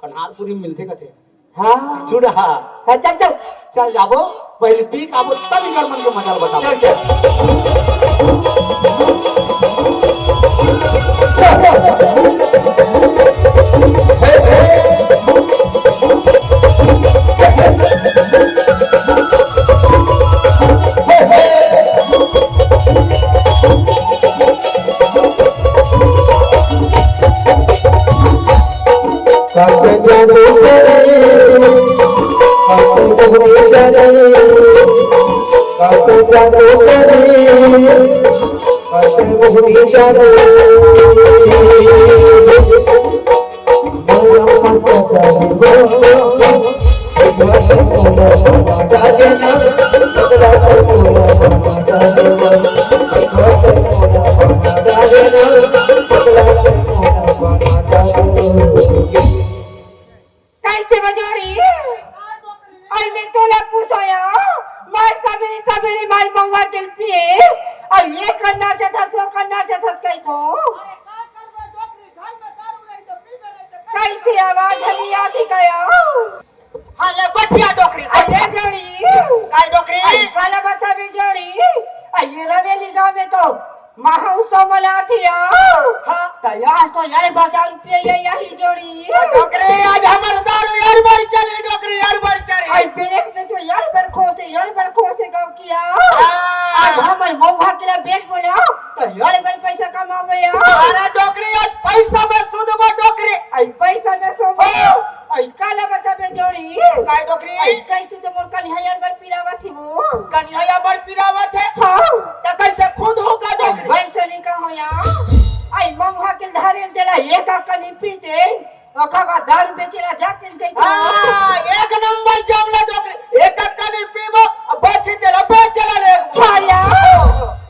कन्हारपुरी में मिलते कथे हाँ चूड़ा हाँ, चल चल चल जाबो पहले पी आबो तब इकर मन के मजा बताओ चल चल कैसे बजोड़ी और मैं तोला पूछोया मैं सबेरे सबेरे मारी मंगवा दिल पिए और ये करना चाहता सो करना चाहता कहीं तो कैसे आवाज हमी आती गया हाँ ले गोठिया डोकरी अरे जोड़ी काय डोकरी काला बता भी जोड़ी ये रवेली गांव में तो महोत्सव मनाती है हाँ तो यहाँ तो यही बाजार रुपये यही जोड़ी डोकरी आज हमार दारू यार बड़ी चली डोकरी यार बड़ी चली और ब्रेक में तो यार बड़ खोसे गाँव किया हाँ। आज हमारे मौका के लिए बेच बोला तो यार बड़ पैसा कमावे अरे डोकरी आज पैसा में सुध वो डोकरी आई पैसा में सोबो आई काला बता बे जोड़ी काय डोकरी आई कैसे तो मोर कन्हैया यार बड़ पीलावा थी वो कन्हैया बड़ पिरावत है हाँ तो कैसे खुद होगा डोकरी वैसे नहीं कहो यार आई मौका के धारे देला एक कनी पीते ओका बाद दारू बेचेला जाते थे हाँ एक नंबर जमला डोकरी एक कनी पीबो बची देला बेचला ले खाया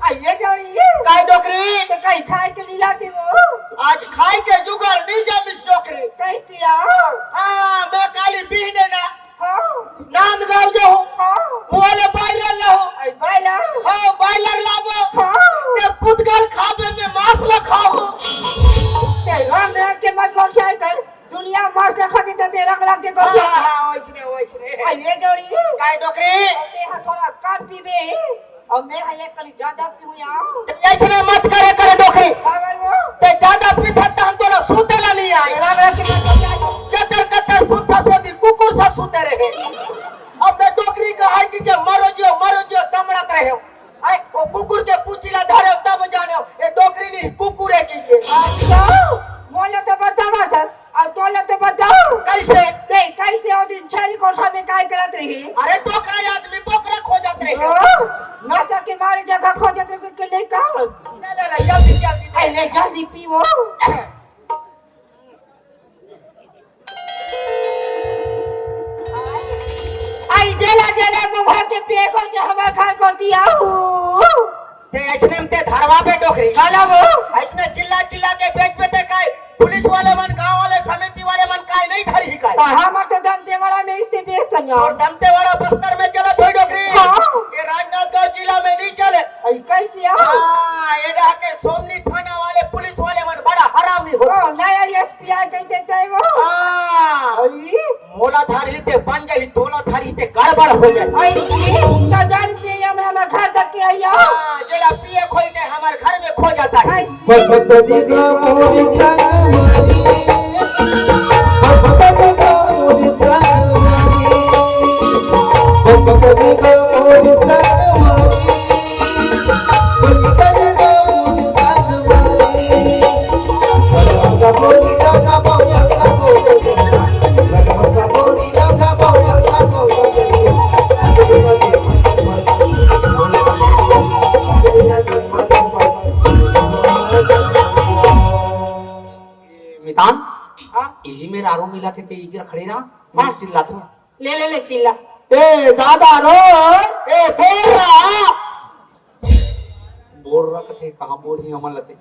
आई ये जोड़ी काय डोकरी तो कहीं खाए के लीला दी वो आज खाई के जुगाड़ नहीं जमिस डोकरी कैसी आओ हाँ मैं काली पीने ना हाँ नाम गाँव जो हूँ हाँ वाले बाइलर लो आई बाइला हाँ बाइलर लाबो हाँ ते पुतगल खाबे में मांस लखाओ ते रंग रंग के मत गोठिया कर दुनिया मांस रखा दी तो ते रंग रंग के गोठिया हाँ वैसने आई ये जोड़ी काय डोकरी ते हाँ थोड़ा कम पीबे और मैं हाँ एक कली ज्यादा पीऊँ यार ऐसने मत करे डोकरी कावर वो ते ज्यादा पीता तो हम तोला सूतेला नहीं आए रंग रंग के मत गोठिया चतर कतर सूता सोदी कुकुर सा सूते रहे अब मैं डोकरी का है कि मरो जो तमड़त रहे हो आई वो कुकुर के पूछिला धरे तब जाने हो ये डोकरी नहीं कुकुर है की के अच्छा मोले तो बतावा था अब तोले तो बताओ कैसे ते कैसे और दिन छाई कोठा में काय करत रही अरे डोकरा आदमी बोकरा खो जाते रहे नशा के मारे जगह खोजत रहे के नहीं कहा ले जल्दी आई ले जल्दी पीवो आई जेला मुंह के पिए को जे हमार खा को दिया ते ऐसने में ते धरवा पे डोकरी काला वो ऐसने चिल्ला के बेच पे ते काय पुलिस वाले मन गांव वाले समिति वाले मन काय नहीं धरी ही काय तो हम तो दंते वाला में इसते बेचतन और यार दमतेवाड़ा बस्तर में चला थोड़ी डोकरी हाँ। ये राजनांदगांव जिला में नहीं चले आई कैसे आ हाँ ये के सोमनी थाना वाले पुलिस वाले मन बड़ा हरामी हो ओ नया एसपीआई कह देते हैं वो हाँ आई मोला धारी ते बन गई तोला धारी ते गड़बड़ हो गई आई तो 10 रुपये हम घर तक के आया हाँ जेला पिए खोई के हमारे घर में खो जाता है मितान हाँ यही मेरा आरो मिला थे ते इगर खड़े ना मैं चिल्ला था ले चिल्ला ए दादा रो ए बोल रहा बोल रहा थे कहाँ बोल ही हमन लते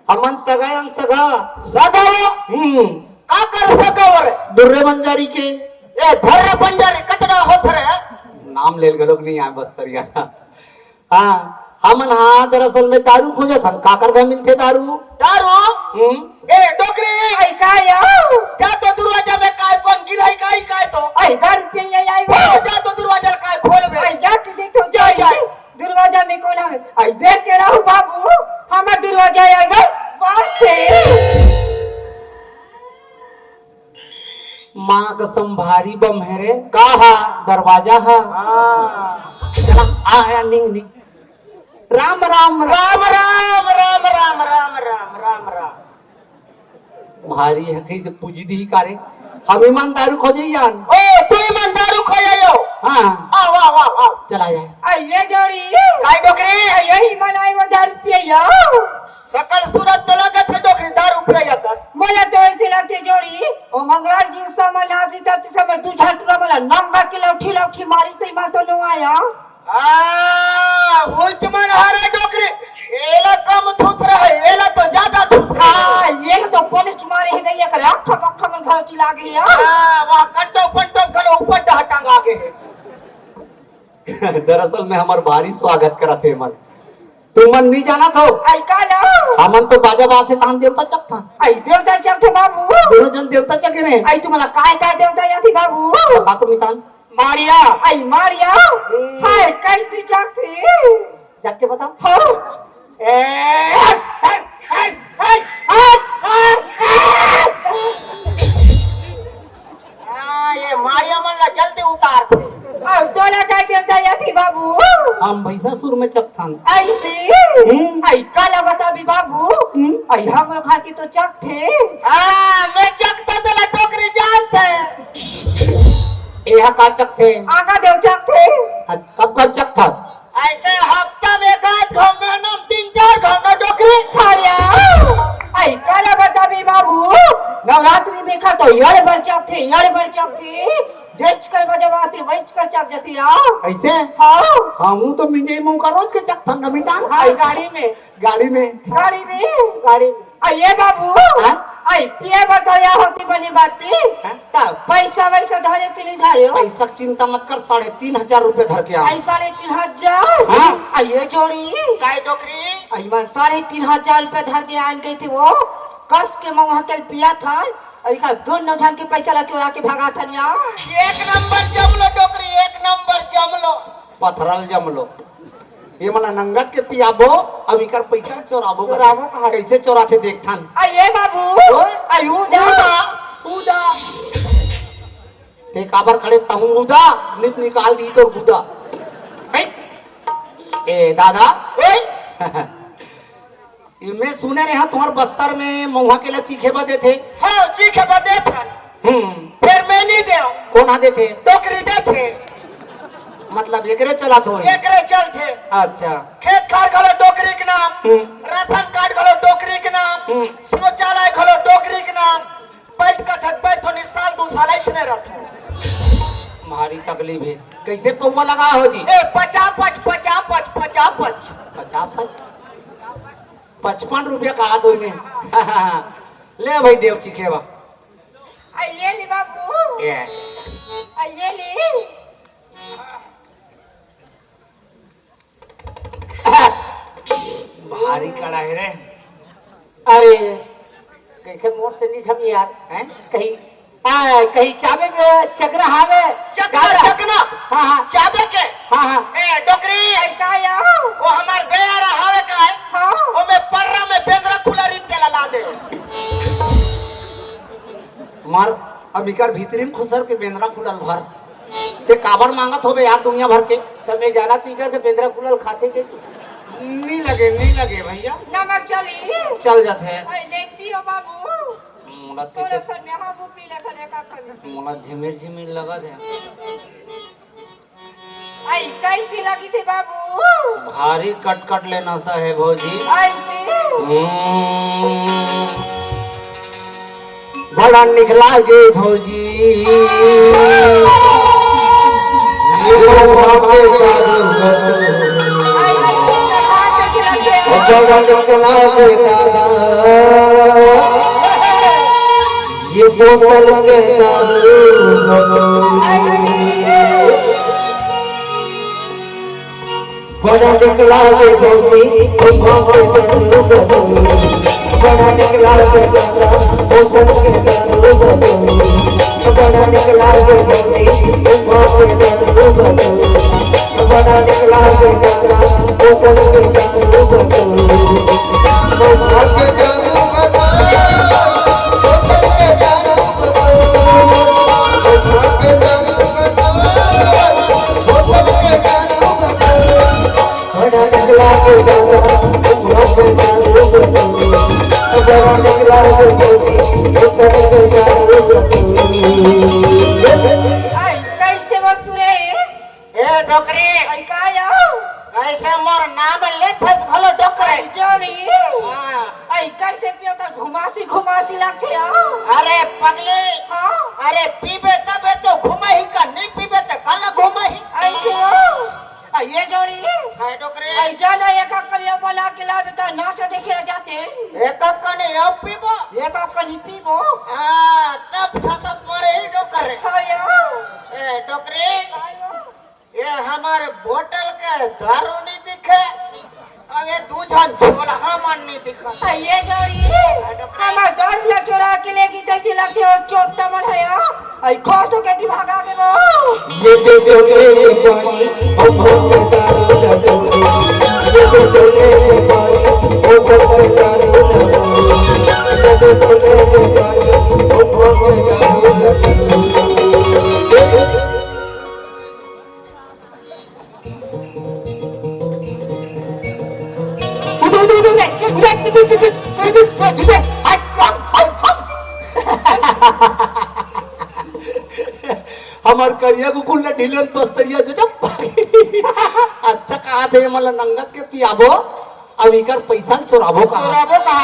हमन सगा हम सगा सगा का कर सगा रे दुर्रे बंजारी के ए भर्रे बंजारी कतना होत रे नाम लेल गलोक नहीं आए बस्तरिया हाँ हमन हाँ दरअसल में दारू खोजत हन काकर घर मिलते दारू दारू ए डोकरी आई का यो जा तो दरवाजा में काय कौन गिराई काय तो आई 10 रुपये आई जा तो दरवाजा काय खोल बे आई जाके देखो जाए दरवाजा में कौन है आई देख के रहू बाबू हमार दरवाजा आई भाई वास्ते माँ कसम भारी बम है रे कहा दरवाजा हा हां चला आया निंग निंग राम राम राम राम राम राम राम राम राम राम भारी है कहीं से पूजी दी कारे हम ईमान दारू खोजे यान ओ तू मन दारू खोयो हाँ आ वाह वाह वाह चला जाए आई ये जोड़ी काय डोकरी आई यही मनाई वो 10 रुपये यो सकल सूरत तो लगत है डोकरी दारू पिया दस मला तो ऐसे लगते जोड़ी ओ मंगराज जी समय नाजी तत समय तू झाटुरा मला नंगा की लौठी मारी तई मा तो नो आया उच्च मन हरे डोकरी एला कम थूत रहे एला तो ज्यादा थूत हां ये तो पुलिस मारे है गई एक लाख पक्का मन घर चिला गई है वहां कट्टो पंटो गलो ऊपर टंगा आगे है दरअसल में हमार भारी स्वागत करत है मन तू मन नहीं जाना तो आई का ना हमन तो बाजा बात से तान देवता चक था आई देवता चक थे बाबू दोनों जन देवता चक रहे आई तुम्हाला काय देवता याती बाबू बता तो मितान मारिया आई मारिया हाय कैसी चक थी जाके बता हो ये मारिया मन ला जल्दी उतार थे और तोला काय देवता याती बाबू हम भैसा सुर में चक थान ऐसे आई काला बता भी बाबू आई हम लोग खाती तो चक थे मैं चकता तो ला टोकरी जानते एहा का चक थे आगा देव चक थे कब चक था ऐसे हफ्ता में एक आध घम महीना 3-4 घम ना डोकरी खाया आई काला बता भी बाबू नवरात्रि में खा तो यार भर चक थे देच कर बजे वास्ते वेच कर चक जती आ ऐसे हां हमू तो मिजे मुंह का रोज के चक था नमितान आई गाड़ी में गाड़ी में आइए बाबू आई पिए बताया होती बनी बाती तब पैसा वैसा धरे के नहीं धरे पैसा चिंता मत कर 3,500 रुपए धर के आ आई 3,500 आइए जोड़ी काय डोकरी आई मन 3,500 रुपए धर के आन गई थी वो कस के मुंह हकल पिया था आई का दोनों जन के पैसा ला चुरा के भागा था या एक नंबर जमलो डोकरी एक नंबर जमलो पथरल जमलो ये मला नंगत के पियाबो अब इकर पैसा चोराबो कैसे चोराते देखथन आइए बाबू आई उदा ते काबर खड़े तहु उदा नित निकाल दी तो गुदा ए दादा ये मैं सुने रहा तुम्हार बस्तर में महुआ के लिए चीखे बदे थे हाँ चीखे बदे थे फिर मैं नहीं दे कौन आदे थे टोकरी दे थे मतलब एकरे चला तो एकरे चल थे अच्छा खेत खार खलो टोकरी के नाम राशन कार्ड खलो टोकरी के नाम शौचालय खलो टोकरी के नाम बैठ तो साल 2 साल ऐसे रहते हमारी तकलीफ है कैसे पौवा लगा हो जी 55 रुपया कहा दो में ले भाई देव चिखेवा आइए ले बाबू आइए ले भारी कड़ाई रे अरे कैसे मोर से नहीं छमी यार हैं कहीं चाबे में चक्रा हावे चकना हां चाबे के हां ए डोकरी ऐसा या वो हमार बेयारा हावे का है हां वो में पर्रा में बेंद्रा खुला रीत के ला दे मार अब इकर भीतरी में खुसर के बेंद्रा खुलल भर ते काबर मांगत होबे यार दुनिया भर के तमे जाना पी के बेंद्रा खुलल खाते के नहीं लगे भैया नमक चली चल जाते हैं ले पियो बाबू मुलत तोरे कैसे सन में हम पी ले खने का कर मुलत झिमिर लगा दे आई कैसी लगी से बाबू भारी कट लेना सा है भौजी ऐसे बड़ा निकला गे भौजी ये बोतल के बड़ा निकला के भौजी घुमा के चलू बदलू बड़ा निकला के दादा बोतल के चलू बदलू बड़ा निकला के भौजी घुमा के चलू बदलू बड़ा निकला के दादा बोतल के चलू बदलू घुमा के चलू आई कैसे बसुरे ए डोकरी आई काया कैसे मोर नाम लेत है भलो डोकरी आई जोड़ी हां आई कैसे पियो त घुमासी लगथे अरे पगले हां अरे पीबे तबे तो घुमाही का नहीं पीबे तो काला घुमाही ऐसे हो आई ये जोड़ी हाय डोकरी आई जाना एक कलिया बोला के लावे त नाच देखे जाते एक कने अब पीबो एक कली पीबो हां तब ठसा परे ही डोकर खाया ए डोकरी ये हमारे बोतल के दारू नहीं दिखे अब ये दूजा झोला मन नहीं दिखा आई ये जोड़ी हमार दर ला चोरा के लेगी जैसे लगते हो चोपटा मन है आई खोसो के दी भागा के वो ये दे दे के पानी हम के दारू लगो ये दे दे के पानी हम के दारू लगो ये दे दे के पानी हम के दारू लगो हमार करिया गुकुल ने ढिलन बस्तरिया जो जब अच्छा कहा थे मला नंगत के पियाबो अब इकर पैसा चुराबो कहा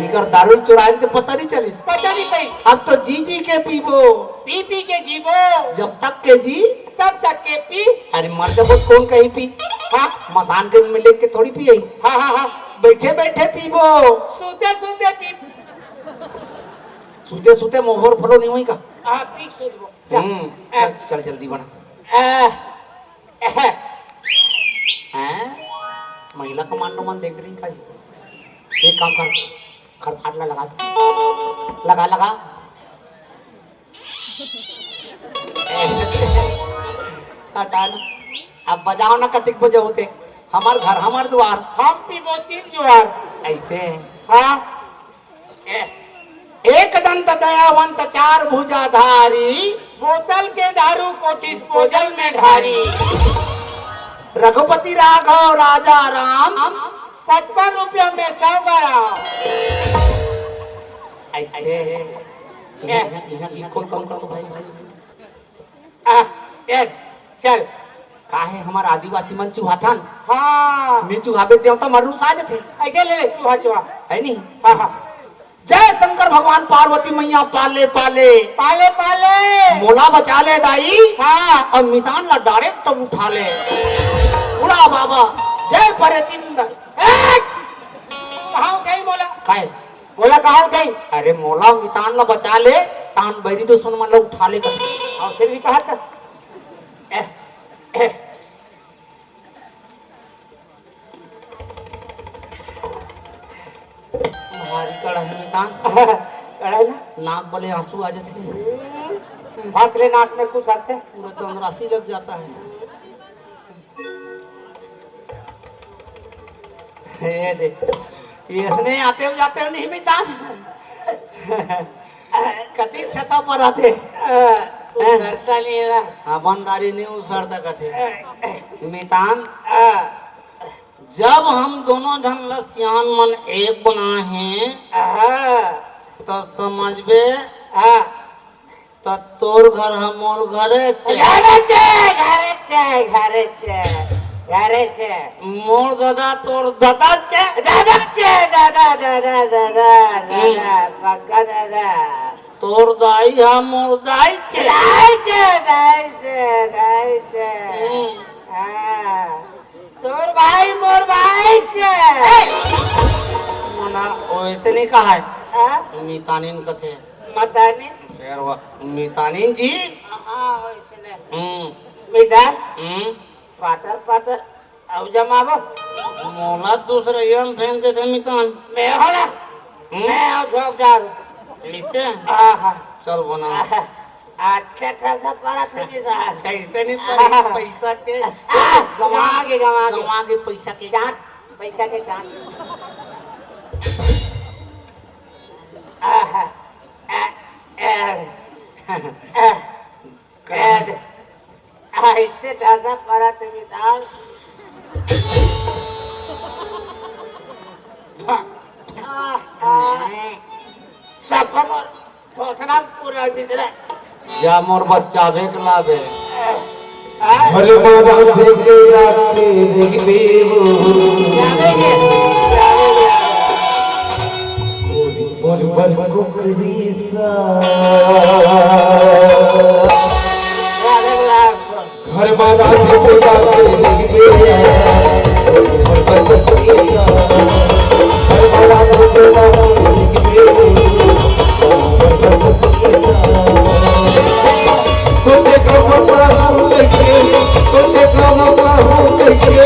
इकर दारू चुराए तो पता नहीं चली पता नहीं पई अब तो जी जी के पीबो पी पी के जीवो जब तक के जी तब तक के पी अरे मर जब कौन कहीं पी हाँ मसान के में लेके थोड़ी पी आई हाँ हाँ हाँ बैठे बैठे पीबो सूते सूते पी सूते सूते मोहर फलो नहीं हुई का हाँ पी सूते चल चल जल्दी बना हैं महिला कमांडो मन देख रही का एक काम कर खरपाटला लगा दे लगा लगा हटाना अब बजाओ ना कतिक बजे होते हमार घर हमार द्वार हम पीबो 3 जुआर ऐसे हाँ एक दंत दयावंत 4 भुजाधारी बोतल के दारू को डिस्पोजल में ढारी रघुपति राघव राजा राम 55 रुपया में 100 ग्राम ऐसे कौन कम कर तो भाई चल काहे हमार आदिवासी मन चुहाथन हाँ मी चुहाबे देवता मरू साज थे ऐसे ले चूहा चूहा है नहीं हाँ हाँ जय शंकर भगवान पार्वती मैया पाले पाले पाले पाले मोला बचा ले दाई हाँ और मितान ला डायरेक्ट उठा ले उड़ा बाबा जय परतिंद कहाँ उठाई बोला काहे बोला कहाँ उठाई अरे मोला मितान ला बचा ले तान बैरी दुश्मन मन ला उठा ले कर और फिर भी कहा था भारी कड़ा है मितान कढ़ाई ना नाक बले आंसू आ जाते हैं फासले नाक में कुछ आते पूरा दंदरासी लग जाता है ये देख इसने आते हो जाते हो नहीं मितान कति छता पर आते हाँ बंदारी नहीं उसरता कथे मितान जब हम दोनों जन लसियान मन एक बना हैं तो समझबे तो तोर घर हम मोर घरे मोर दादा तोर दादा तोर दाई हम मोर दाई तोर भाई मोर भाई मना वैसे नहीं कहा है मितानिन कथे मतानी फिर वो मितानिन जी हाँ वैसे मीठा पातर पातर अब जमाबो मोला दूसरा यम फेंक देते मितान मैं होला मैं और चौकदार लिसे आहा चल बना अच्छा खासा पड़ा था किसान कैसे नहीं पड़ी पैसा के गवा के पैसा के चाट पैसा के चाट आहा ऐसे खासा पड़ा था किसान सफर सोचना पूरा दिखरा जा मोर बच्चा भेक लावे हरे मारा देखे राखे देखबे मोर पर कुकरी सा घर मारा देखे राखे देखबे मोर पर कुकरी सा घर मारा देखे राखे देखबे मोर पर कुकरी सा सोचे कब पाहूं करके सोचे कब पाहूं करके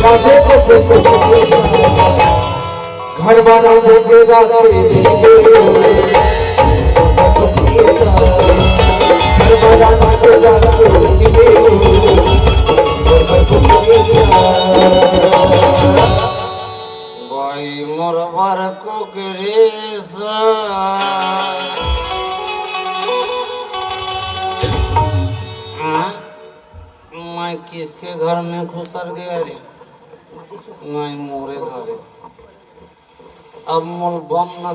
राधे को फेंको घर बना देके राधे देके घर बना देके राधे देके भाई मोर बर कुकरेसा मैं किसके घर में घुसर गया रे नहीं मोरे घरे अब मोल बम न